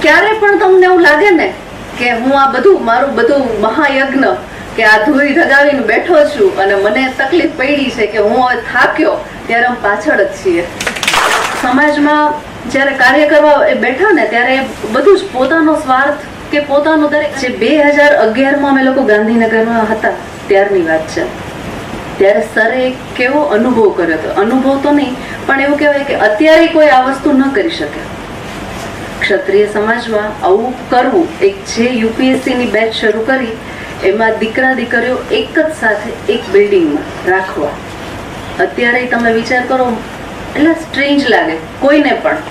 ક્યારે પણ તમને એવું લાગે ને કે હું આ બધું મારું બધું મહાયજ્ઞ કે આ ધૂળી ધગાવીને બેઠો છું અને મને તકલીફ પડી છે કે હું હવે થાક્યો, ત્યારે અમે પાછળ જ છીએ. સમાજમાં જ્યારે કાર્ય કરવા એ બેઠા ને ત્યારે બધું જ પોતાનો સ્વાર્થ કે પોતાનું દરેક. જે 2011માં અમે લોકો ગાંધીનગરમાં હતા ત્યારની વાત છે. ત્યારે સરે કેવો અનુભવ કર્યો હતો, અનુભવ તો નહીં પણ એવું કહેવાય કે અત્યારે કોઈ આ વસ્તુ ન કરી શકે. ક્ષત્રિય સમાજમાં આવું કરવું, એક જે યુપીએસસી ની બેચ શરૂ કરી એમાં દીકરા દીકરીઓ એક જ સાથે એક બિલ્ડિંગમાં રાખવા, અત્યારે તમે વિચાર કરો એટલે સ્ટ્રેન્જ લાગે કોઈને પણ.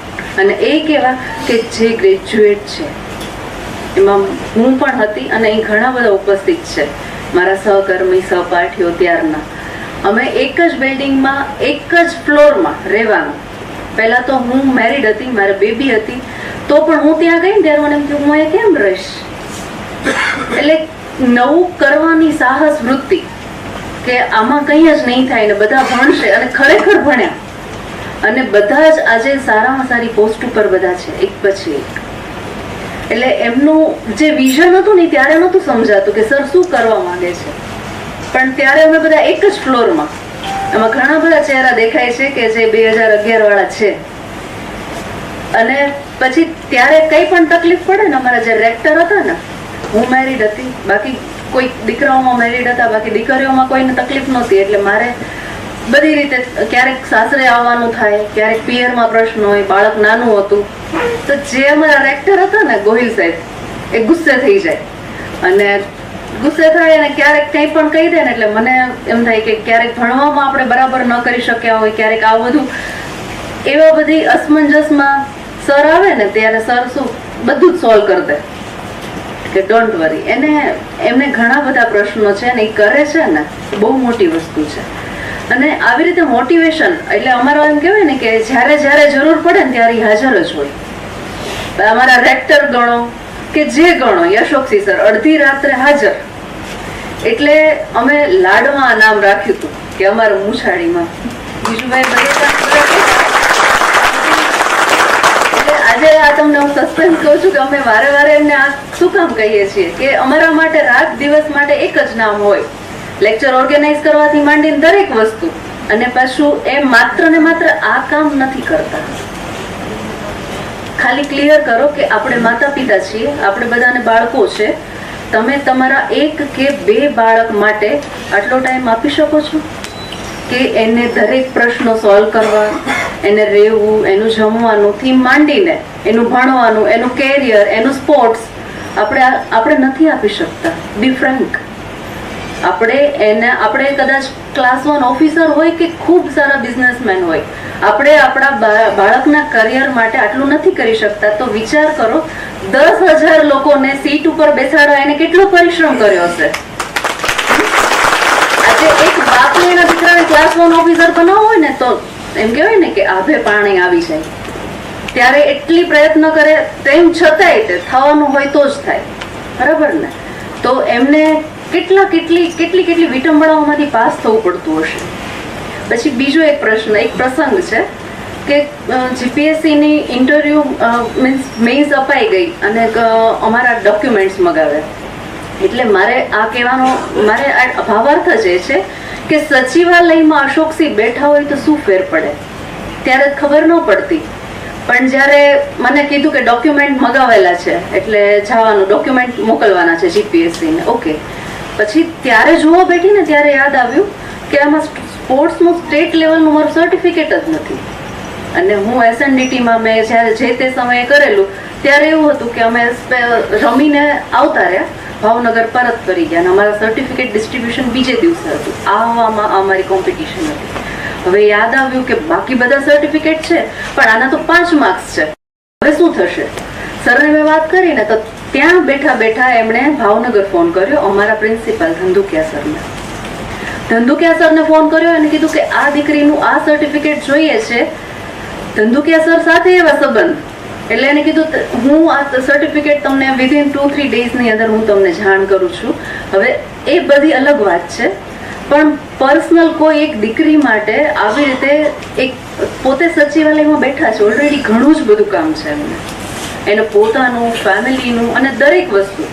અને એ કેવા કે જે ગ્રેજ્યુએટ છે, એમાં હું પણ હતી અને અહીં ઘણા બધા ઉપસ્થિત છે મારા સહકર્મી સહપાઠીઓ ત્યારના. અમે એક જ બિલ્ડિંગમાં એક જ ફ્લોરમાં રહેવાનું. પહેલા તો હું મેરિડ હતી, મારે બેબી હતી, તો પણ હું ત્યાં ગઈ ને ત્યારે મને એમ થયું હું અહીંયા કેમ રહીશ. એટલે નવું કરવાની સાહસ વૃત્તિ કે આમાં કંઈ જ નહીં થાય ને બધા ભણશે, અને ખરેખર ભણ્યા અને બધા જ આજે સારામાં સારી પોસ્ટ ઉપર બધા છે એક પછી એક. એટલે એમનું જે વિઝન હતું ને ત્યારે નહોતું સમજાતું કે સર શું કરવા માંગે છે, પણ ત્યારે અમે બધા એક જ ફ્લોરમાં, એમાં ઘણા બધા ચહેરા દેખાય છે કે જે 2011 વાળા છે. અને પછી ત્યારે કઈ પણ તકલીફ પડે ને, અમારા જે રેક્ટર હતા ને, હું મેરિડ હતી, બાકી કોઈ દીકરાઓમાં મેરિડ હતા, બાકી દીકરીઓમાં કોઈને તકલીફ નહોતી. એટલે મારે બધી રીતે ક્યારેક સાસરે આવવાનું થાય, ક્યારેક પિયરમાં પ્રશ્ન હોય, બાળક નાનું હતું, તો જે અમારા રેક્ટર હતા ને ગોહિલ સાહેબ, એ ગુસ્સે થઈ જાય અને ગુસ્સે થાય અને ક્યારેક કંઈ પણ કહી દે ને એટલે મને એમ થાય કે ક્યારેક ભણવામાં આપણે બરાબર ન કરી શક્યા હોય, ક્યારેક આ બધું એવા બધી અસમંજસમાં સર આવે ને ત્યારે સર શું બધું જ સોલ્વ કરી દે કે ડોન્ટ વરી. એમને ઘણા બધા પ્રશ્નો છે ને એ કરે છે ને, બહુ મોટી વસ્તુ છે. અને આવી રીતે મોટિવેશન એટલે અમારો એમ કહેવાય ને કે જ્યારે જ્યારે જરૂર પડે ને ત્યારે હાજર જ હોય. અમારા રેક્ટર ગણો કે જે ગણો, યશોકસિંહ સર અડધી રાત્રે હાજર. એટલે અમે લાડમાં નામ રાખ્યું હતું કે અમારું મૂછાળીમાં. બીજુભાઈ એટલે આજે આ તમને હું સસ્પેન્સ કહું છું કે અમે વારે વારે એમને આ શું કામ કહીએ છીએ કે અમારા માટે રાત દિવસ માટે એક જ નામ હોય, લેક્ચર ઓર્ગેનાઇઝ કરવાથી માંડીને દરેક વસ્તુ. અને પાછું એ માત્ર ને માત્ર આ કામ નથી કરતા. ખાલી ક્લિયર કરો કે આપણે માતા પિતા છીએ, આપણે બધાને બાળકો છે, તમે તમારા એક કે બે બાળક માટે આટલો ટાઈમ આપી શકો છો કે એને દરેક પ્રશ્નો સોલ્વ કરવા, એને રહેવું, એનું જમવાનું થી માંડીને એનું ભણવાનું, એનું કેરિયર, એનું સ્પોર્ટ્સ આપણે નથી આપી શકતા. બી ફ્રેન્ક. આપણે કદાચ ક્લાસ 1 ઓફિસર હોય કે ખૂબ સારા બિઝનેસમેન હોય, આપણે આપણા બાળકના કરિયર માટે આટલું નથી કરી શકતા. તો વિચાર કરો 10,000 લોકોને સીટ ઉપર બેસાડવા એને કેટલો પરિશ્રમ કર્યો હશે. આજે એક બાપને એના દીકરાને ક્લાસ 1 ઓફિસર બનાવવો હોય ને તો એમ કહેવાય ને કે આભે પાણી આવી જાય. ત્યારે એટલી પ્રયત્ન કરે, તેમ છતાંય તે થવાનું હોય તો જ થાય. બરાબર ને? તો એમને કેટલી વિટંબણાઓમાંથી પાસ થવું પડતું હશે. પછી બીજો એક પ્રસંગ છે કે જીપીએસસી ની ઇન્ટરવ્યુ મેઇન્સ અપાઈ ગઈ અને અમારા ડોક્યુમેન્ટ્સ મગાવ્યા. એટલે મારે આ કહેવાનો ભાવાર્થ જ એ છે કે સચિવાલયમાં અશોકસિંહ બેઠા હોય તો શું ફેર પડે, ત્યારે ખબર ન પડતી. પણ જ્યારે મને કીધું કે ડોક્યુમેન્ટ મગાવેલા છે એટલે જવાનું, ડોક્યુમેન્ટ મોકલવાના છે જીપીએસસી ને, ઓકે. પછી ત્યારે જોવા બેઠી ને ત્યારે યાદ આવ્યું કે આમાં સ્પોર્ટ્સનું સ્ટેટ લેવલનું મારું સર્ટિફિકેટ જ નથી. અને હું એસએનડીટીમાં મેં જ્યારે જે તે સમયે કરેલું ત્યારે એવું હતું કે અમે રમીને આવતા રહ્યા, ભાવનગર પરત કરી ગયા અને અમારા સર્ટિફિકેટ ડિસ્ટ્રીબ્યુશન બીજે દિવસે હતું. આવવામાં અમારી કોમ્પિટિશન હતી. હવે યાદ આવ્યું કે બાકી બધા સર્ટિફિકેટ છે પણ આના તો 5 માર્ક્સ છે, હવે શું થશે. સરને મેં વાત કરીને તો ત્યાં બેઠા એમણે ભાવનગર ફોન કર્યો, અમારા પ્રિન્સિપાલ ધંધુકિયા સરને. ધંધુકિયા સરને ફોન કર્યો અને કીધું કે આ દીકરીનું આ સર્ટિફિકેટ જોઈએ છે. ધંધુકિયા સર સાથે એવા સંબંધ, એટલે એને કીધું હું આ સર્ટિફિકેટ તમને વિધિન 2-3 ડેઝની અંદર હું તમને જાણ કરું છું. હવે એ બધી અલગ વાત છે, પણ પર્સનલ કોઈ એક દીકરી માટે આવી રીતે એક પોતે સચિવાલયમાં બેઠા છે, ઓલરેડી ઘણું જ બધું કામ છે એમને. એને પોતાનું, ફેમિલીનું અને દરેક વસ્તુ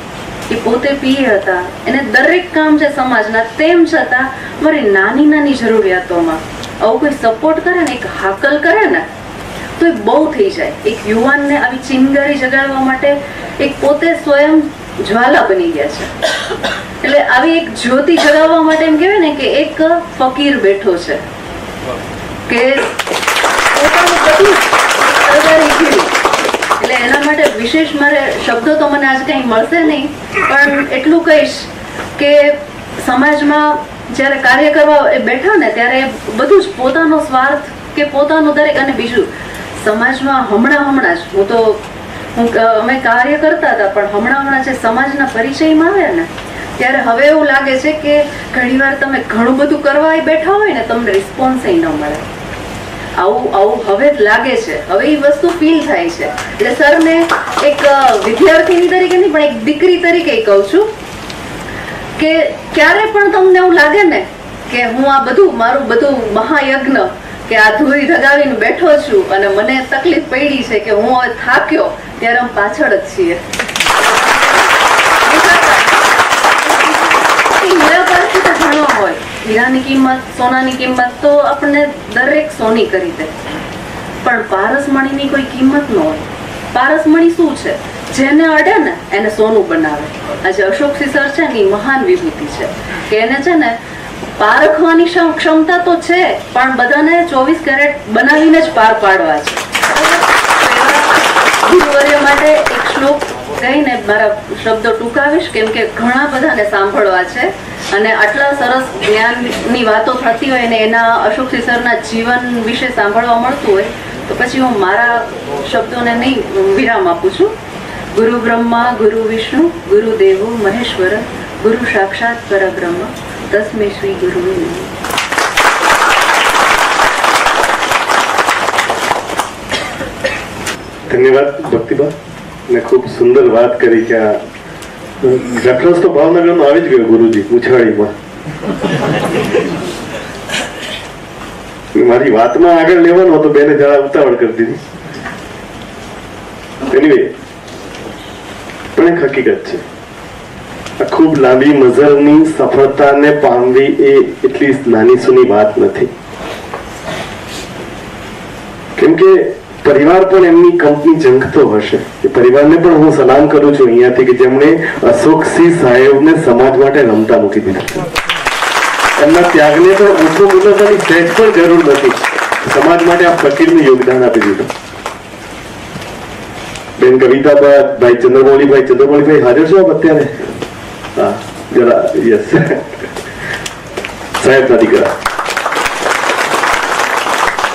એ પોતે પીએ હતા. એને દરેક કામ છે સમાજના, તેમ છતાં મારી નાની નાની જરૂરિયાતોમાં આવું કોઈ સપોર્ટ કરે ને, એક હાકલ કરે ને, તો એ બહુ થઈ જાય. એક યુવાનને આવી ચિંગારી જગાડવા માટે એક પોતે સ્વયં જ્વાલા બની ગયા છે. એટલે આવી એક જ્યોતિ જગાવવા માટે એમ કહેવાય ને કે એક ફકીર બેઠો છે કે પોતાનું બધું તગારી ગયું. એટલે એના માટે વિશેષ મારે શબ્દો તો મને આજ કંઈ મળશે નહીં, પણ એટલું કહીશ કે સમાજમાં જ્યારે કાર્ય કરવા એ બેઠા ને ત્યારે બધું જ પોતાનો સ્વાર્થ કે પોતાનું દરેક. અને બીજું સમાજમાં હમણાં જ અમે કાર્ય કરતા હતા, પણ હમણાં જે સમાજના પરિચયમાં આવ્યા ને ત્યારે હવે એવું લાગે છે કે ઘણીવાર તમે ઘણું બધું કરવા બેઠા હોય ને, તમને રિસ્પોન્સ ન મળે. આવું હવે જ લાગે છે, હવે એ વસ્તુ ફીલ થાય છે. એટલે સરને એક વિદ્યાર્થીની તરીકે નહીં પણ એક દીકરી તરીકે કહું છું કે ક્યારે પણ તમને એવું લાગે ને કે હું આ બધું મારું બધું મહાયજ્ઞ કે આ ધૂળી ધગાવીને બેઠો છું અને મને તકલીફ પડી છે કે હું હવે થાક્યો, ત્યારે અમે પાછળ જ છીએ. જાણવા હોય હીરાની કિંમત, સોનાની કિંમત તો આપણને દરેક સોની કરી દે, પણ પારસમણીની કોઈ કિંમત ન હોય. પારસમણી શું છે? જેને અડે ને એને સોનું બનાવે. આજે અશોકસિંહ સર છે ને એ મહાન વિભૂતિ છે કે એને છે ને પારખવાની ક્ષમતા તો છે, પણ બધાને 24 કેરેટ બનાવીને જ પાર પાડવા છે. ગુરુવર્ય માટે એક શ્લોક કહીને મારા શબ્દો ટૂંકાવીશ, કેમ કે ઘણા બધાને સાંભળવા છે અને આટલા સરસ જ્ઞાનની વાતો થતી હોય ને એના અશોકસિંહ સરના જીવન વિશે સાંભળવા મળતું હોય તો પછી હું મારા શબ્દોને નહીં વિરામ આપું છું. ગુરુ બ્રહ્મા ગુરુ વિષ્ણુ ગુરુ દેવો મહેશ્વર ગુરુ સાક્ષાત પરબ્રહ્મ તસ્મે શ્રી ગુરુ. ધન્યવાદ ભક્તિબા, ને ખૂબ સુંદર વાત કરી કે આ રેફરન્સ તો ભાવનગરનો આવી જ ગયો ગુરુજી ઉછાળીમાં. મારી વાતમાં આગળ લેવાનો હતો, બેને જરા ઉતાવળ કરી દીધી. એનીવે, પણ એક હકીકત છે, આ ખૂબ લાંબી મઝલની સફળતાને પામવી એ એટલી નાની સૂની વાત નથી. કેમ કે પરિવાર પણ એમની કંપની ઝંખતો હશે. એ પરિવારને પણ હું સલામ કરું છું અહીંયાથી કે જેમણે અશોકસિંહ સાહેબને સમાજ માટે રમતા મૂકી દીધા. એમના ત્યાગને તો ઓછો મૂકવાની સહેજ પણ જરૂર નથી. સમાજ માટે આ ફકીરનું યોગદાન આપી દીધું. બેન કવિતાબા, ભાઈ ચંદ્રમૌલીભાઈ હાજર છો આપ અત્યારે? હા, જરા યસ સાહેબના દીકરા.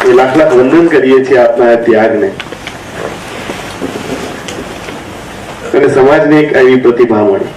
એ લાખ લાખ વંદન કરીએ છીએ આપના ત્યાગને. અને સમાજને એક એવી પ્રતિભા મળી